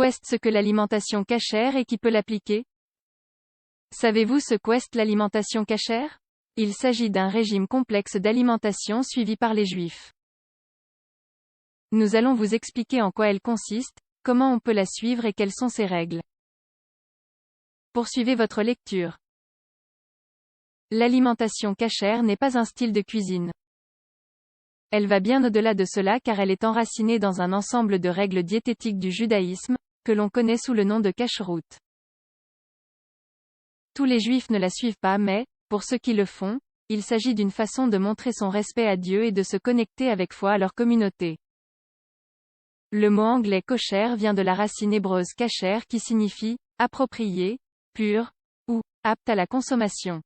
Qu'est ce que l'alimentation cachère et qui peut l'appliquer? Savez-vous ce qu'est l'alimentation cachère? Il s'agit d'un régime complexe d'alimentation suivi par les Juifs. Nous allons vous expliquer en quoi elle consiste, comment on peut la suivre et quelles sont ses règles. Poursuivez votre lecture. L'alimentation cachère n'est pas un style de cuisine. Elle va bien au-delà de cela car elle est enracinée dans un ensemble de règles diététiques du judaïsme, que l'on connaît sous le nom de kashrut. Tous les Juifs ne la suivent pas mais, pour ceux qui le font, il s'agit d'une façon de montrer son respect à Dieu et de se connecter avec foi à leur communauté. Le mot anglais kosher vient de la racine hébreuse kasher qui signifie « approprié »,« pur » ou « apte à la consommation ».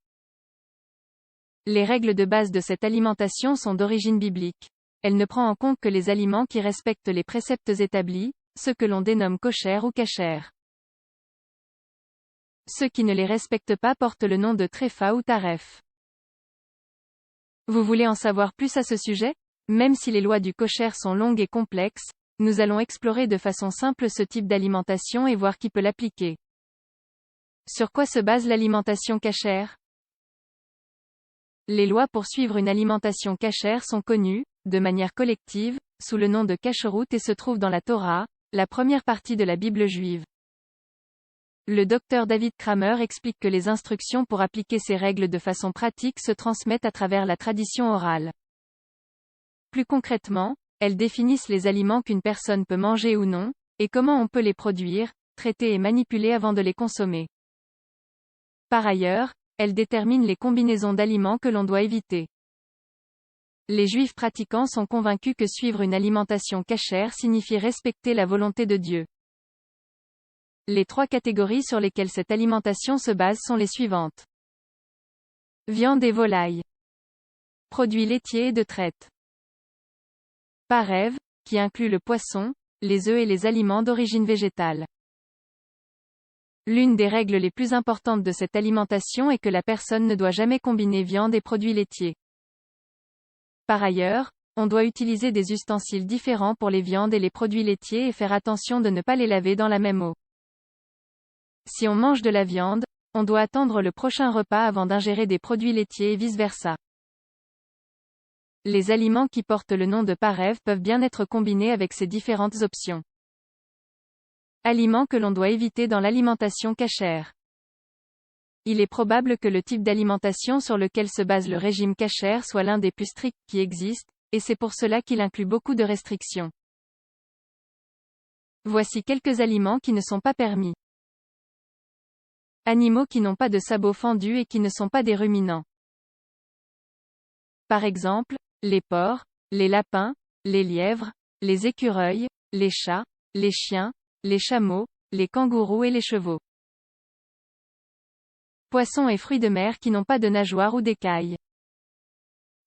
Les règles de base de cette alimentation sont d'origine biblique. Elle ne prend en compte que les aliments qui respectent les préceptes établis, ceux que l'on dénomme kosher ou kasher. Ceux qui ne les respectent pas portent le nom de tréfa ou taref. Vous voulez en savoir plus à ce sujet? Même si les lois du kosher sont longues et complexes, nous allons explorer de façon simple ce type d'alimentation et voir qui peut l'appliquer. Sur quoi se base l'alimentation cachère? Les lois pour suivre une alimentation cachère sont connues, de manière collective, sous le nom de kashrut et se trouvent dans la Torah, la première partie de la Bible juive. Le docteur David Kramer explique que les instructions pour appliquer ces règles de façon pratique se transmettent à travers la tradition orale. Plus concrètement, elles définissent les aliments qu'une personne peut manger ou non, et comment on peut les produire, traiter et manipuler avant de les consommer. Par ailleurs, elles déterminent les combinaisons d'aliments que l'on doit éviter. Les Juifs pratiquants sont convaincus que suivre une alimentation cachère signifie respecter la volonté de Dieu. Les trois catégories sur lesquelles cette alimentation se base sont les suivantes. Viande et volaille. Produits laitiers et de traite. Pareve, qui inclut le poisson, les œufs et les aliments d'origine végétale. L'une des règles les plus importantes de cette alimentation est que la personne ne doit jamais combiner viande et produits laitiers. Par ailleurs, on doit utiliser des ustensiles différents pour les viandes et les produits laitiers et faire attention de ne pas les laver dans la même eau. Si on mange de la viande, on doit attendre le prochain repas avant d'ingérer des produits laitiers et vice-versa. Les aliments qui portent le nom de pareve peuvent bien être combinés avec ces différentes options. Aliments que l'on doit éviter dans l'alimentation cachère. Il est probable que le type d'alimentation sur lequel se base le régime cachère soit l'un des plus stricts qui existent, et c'est pour cela qu'il inclut beaucoup de restrictions. Voici quelques aliments qui ne sont pas permis. Animaux qui n'ont pas de sabots fendus et qui ne sont pas des ruminants. Par exemple, les porcs, les lapins, les lièvres, les écureuils, les chats, les chiens, les chameaux, les kangourous et les chevaux. Poissons et fruits de mer qui n'ont pas de nageoires ou d'écailles.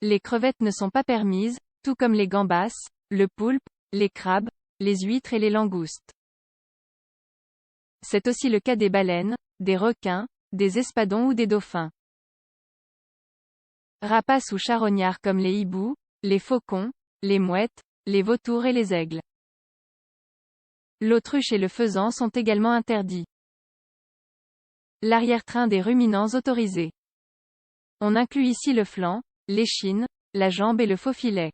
Les crevettes ne sont pas permises, tout comme les gambas, le poulpe, les crabes, les huîtres et les langoustes. C'est aussi le cas des baleines, des requins, des espadons ou des dauphins. Rapaces ou charognards comme les hiboux, les faucons, les mouettes, les vautours et les aigles. L'autruche et le faisan sont également interdits. L'arrière-train des ruminants autorisés. On inclut ici le flanc, l'échine, la jambe et le faux filet.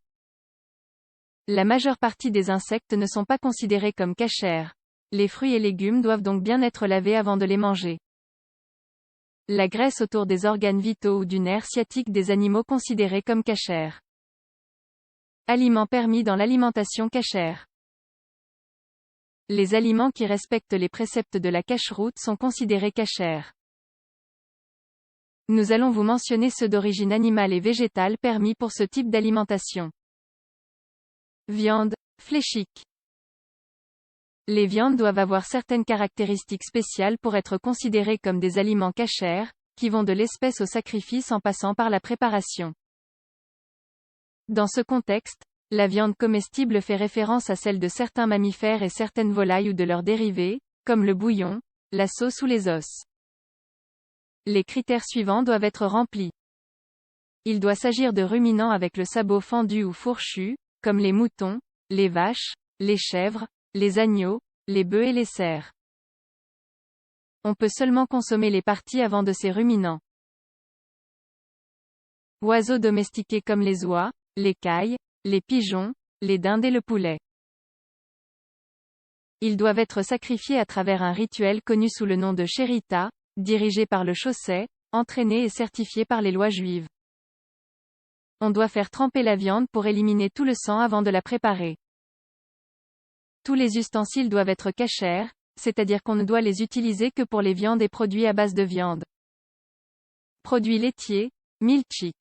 La majeure partie des insectes ne sont pas considérés comme cachères. Les fruits et légumes doivent donc bien être lavés avant de les manger. La graisse autour des organes vitaux ou du nerf sciatique des animaux considérés comme cachères. Aliments permis dans l'alimentation cachère. Les aliments qui respectent les préceptes de la kashrut sont considérés cachères. Nous allons vous mentionner ceux d'origine animale et végétale permis pour ce type d'alimentation. Viande, fléchique. Les viandes doivent avoir certaines caractéristiques spéciales pour être considérées comme des aliments cachères, qui vont de l'espèce au sacrifice en passant par la préparation. Dans ce contexte, la viande comestible fait référence à celle de certains mammifères et certaines volailles ou de leurs dérivés, comme le bouillon, la sauce ou les os. Les critères suivants doivent être remplis. Il doit s'agir de ruminants avec le sabot fendu ou fourchu, comme les moutons, les vaches, les chèvres, les agneaux, les bœufs et les cerfs. On peut seulement consommer les parties avant de ces ruminants. Oiseaux domestiqués comme les oies, les cailles, les pigeons, les dindes et le poulet. Ils doivent être sacrifiés à travers un rituel connu sous le nom de Sherita, dirigé par le chosset, entraîné et certifié par les lois juives. On doit faire tremper la viande pour éliminer tout le sang avant de la préparer. Tous les ustensiles doivent être kosher, c'est-à-dire qu'on ne doit les utiliser que pour les viandes et produits à base de viande. Produits laitiers, milchik.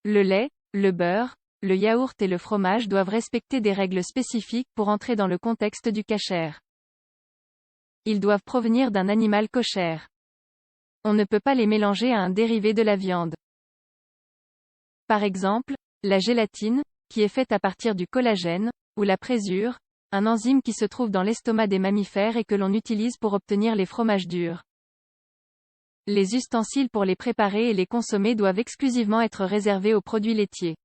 Le lait, le beurre, le yaourt et le fromage doivent respecter des règles spécifiques pour entrer dans le contexte du kasher. Ils doivent provenir d'un animal kosher. On ne peut pas les mélanger à un dérivé de la viande. Par exemple, la gélatine, qui est faite à partir du collagène, ou la présure, un enzyme qui se trouve dans l'estomac des mammifères et que l'on utilise pour obtenir les fromages durs. Les ustensiles pour les préparer et les consommer doivent exclusivement être réservés aux produits laitiers.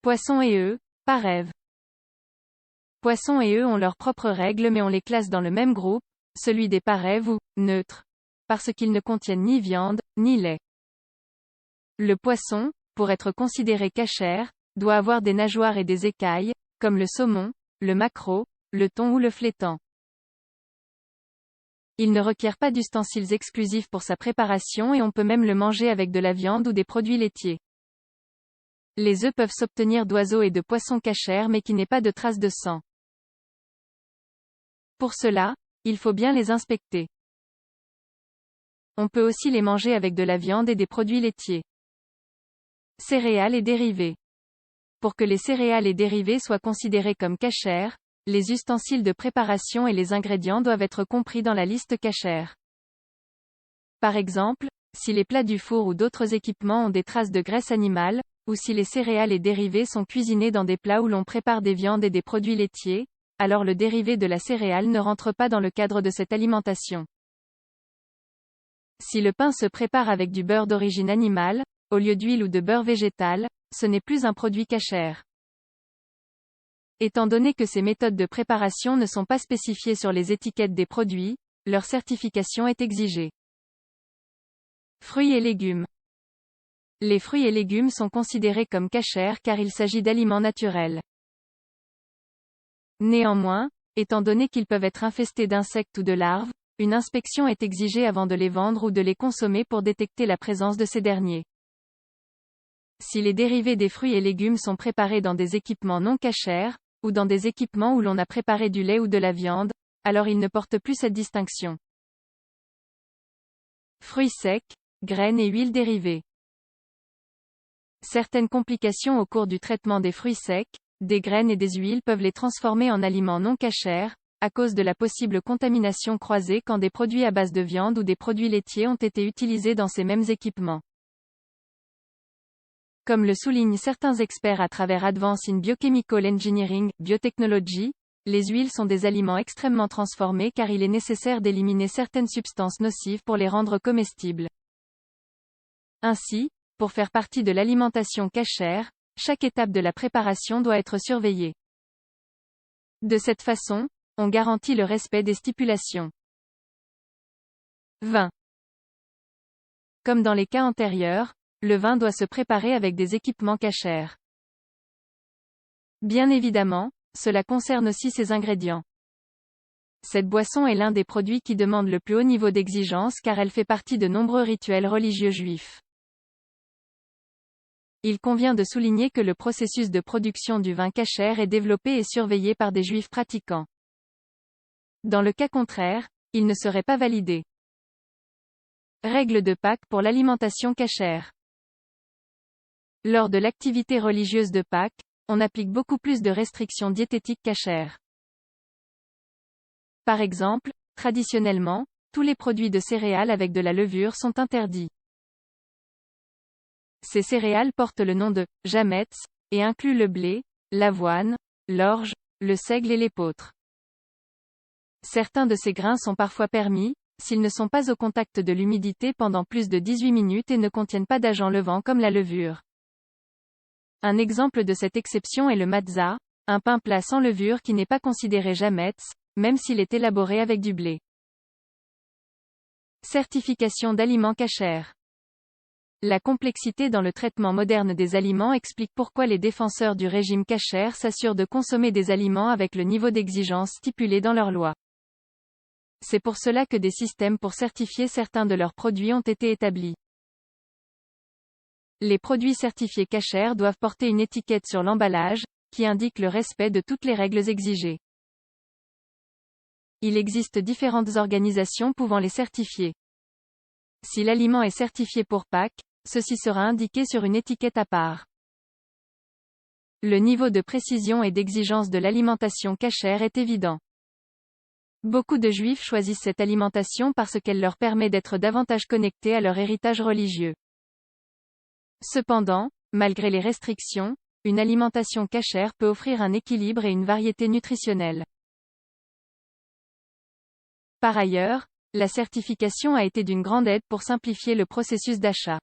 Poissons et œufs, parèves. Poissons et œufs ont leurs propres règles mais on les classe dans le même groupe, celui des parèves ou neutres, parce qu'ils ne contiennent ni viande, ni lait. Le poisson, pour être considéré kasher, doit avoir des nageoires et des écailles, comme le saumon, le maquereau, le thon ou le flétan. Il ne requiert pas d'ustensiles exclusifs pour sa préparation et on peut même le manger avec de la viande ou des produits laitiers. Les œufs peuvent s'obtenir d'oiseaux et de poissons kasher mais qui n'aient pas de traces de sang. Pour cela, il faut bien les inspecter. On peut aussi les manger avec de la viande et des produits laitiers. Céréales et dérivés. Pour que les céréales et dérivés soient considérés comme kasher, les ustensiles de préparation et les ingrédients doivent être compris dans la liste kasher. Par exemple, si les plats du four ou d'autres équipements ont des traces de graisse animale, ou si les céréales et dérivés sont cuisinés dans des plats où l'on prépare des viandes et des produits laitiers, alors le dérivé de la céréale ne rentre pas dans le cadre de cette alimentation. Si le pain se prépare avec du beurre d'origine animale, au lieu d'huile ou de beurre végétal, ce n'est plus un produit kasher. Étant donné que ces méthodes de préparation ne sont pas spécifiées sur les étiquettes des produits, leur certification est exigée. Fruits et légumes. Les fruits et légumes sont considérés comme kasher car il s'agit d'aliments naturels. Néanmoins, étant donné qu'ils peuvent être infestés d'insectes ou de larves, une inspection est exigée avant de les vendre ou de les consommer pour détecter la présence de ces derniers. Si les dérivés des fruits et légumes sont préparés dans des équipements non kasher, ou dans des équipements où l'on a préparé du lait ou de la viande, alors ils ne portent plus cette distinction. Fruits secs, graines et huiles dérivées. Certaines complications au cours du traitement des fruits secs, des graines et des huiles peuvent les transformer en aliments non kasher, à cause de la possible contamination croisée quand des produits à base de viande ou des produits laitiers ont été utilisés dans ces mêmes équipements. Comme le soulignent certains experts à travers Advance in Biochemical Engineering, Biotechnology, les huiles sont des aliments extrêmement transformés car il est nécessaire d'éliminer certaines substances nocives pour les rendre comestibles. Ainsi, pour faire partie de l'alimentation kasher, chaque étape de la préparation doit être surveillée. De cette façon, on garantit le respect des stipulations. Vin. Comme dans les cas antérieurs, le vin doit se préparer avec des équipements kasher. Bien évidemment, cela concerne aussi ses ingrédients. Cette boisson est l'un des produits qui demande le plus haut niveau d'exigence car elle fait partie de nombreux rituels religieux juifs. Il convient de souligner que le processus de production du vin kasher est développé et surveillé par des juifs pratiquants. Dans le cas contraire, il ne serait pas validé. Règles de Pâques pour l'alimentation kasher. Lors de l'activité religieuse de Pâques, on applique beaucoup plus de restrictions diététiques kasher. Par exemple, traditionnellement, tous les produits de céréales avec de la levure sont interdits. Ces céréales portent le nom de jametz et incluent le blé, l'avoine, l'orge, le seigle et l'épeautre. Certains de ces grains sont parfois permis, s'ils ne sont pas au contact de l'humidité pendant plus de 18 minutes et ne contiennent pas d'agent levant comme la levure. Un exemple de cette exception est le matzah, un pain plat sans levure qui n'est pas considéré jametz, même s'il est élaboré avec du blé. Certification d'aliments kasher. La complexité dans le traitement moderne des aliments explique pourquoi les défenseurs du régime kasher s'assurent de consommer des aliments avec le niveau d'exigence stipulé dans leur loi. C'est pour cela que des systèmes pour certifier certains de leurs produits ont été établis. Les produits certifiés kasher doivent porter une étiquette sur l'emballage, qui indique le respect de toutes les règles exigées. Il existe différentes organisations pouvant les certifier. Si l'aliment est certifié pour Pâques, ceci sera indiqué sur une étiquette à part. Le niveau de précision et d'exigence de l'alimentation kasher est évident. Beaucoup de juifs choisissent cette alimentation parce qu'elle leur permet d'être davantage connectés à leur héritage religieux. Cependant, malgré les restrictions, une alimentation kasher peut offrir un équilibre et une variété nutritionnelle. Par ailleurs, la certification a été d'une grande aide pour simplifier le processus d'achat.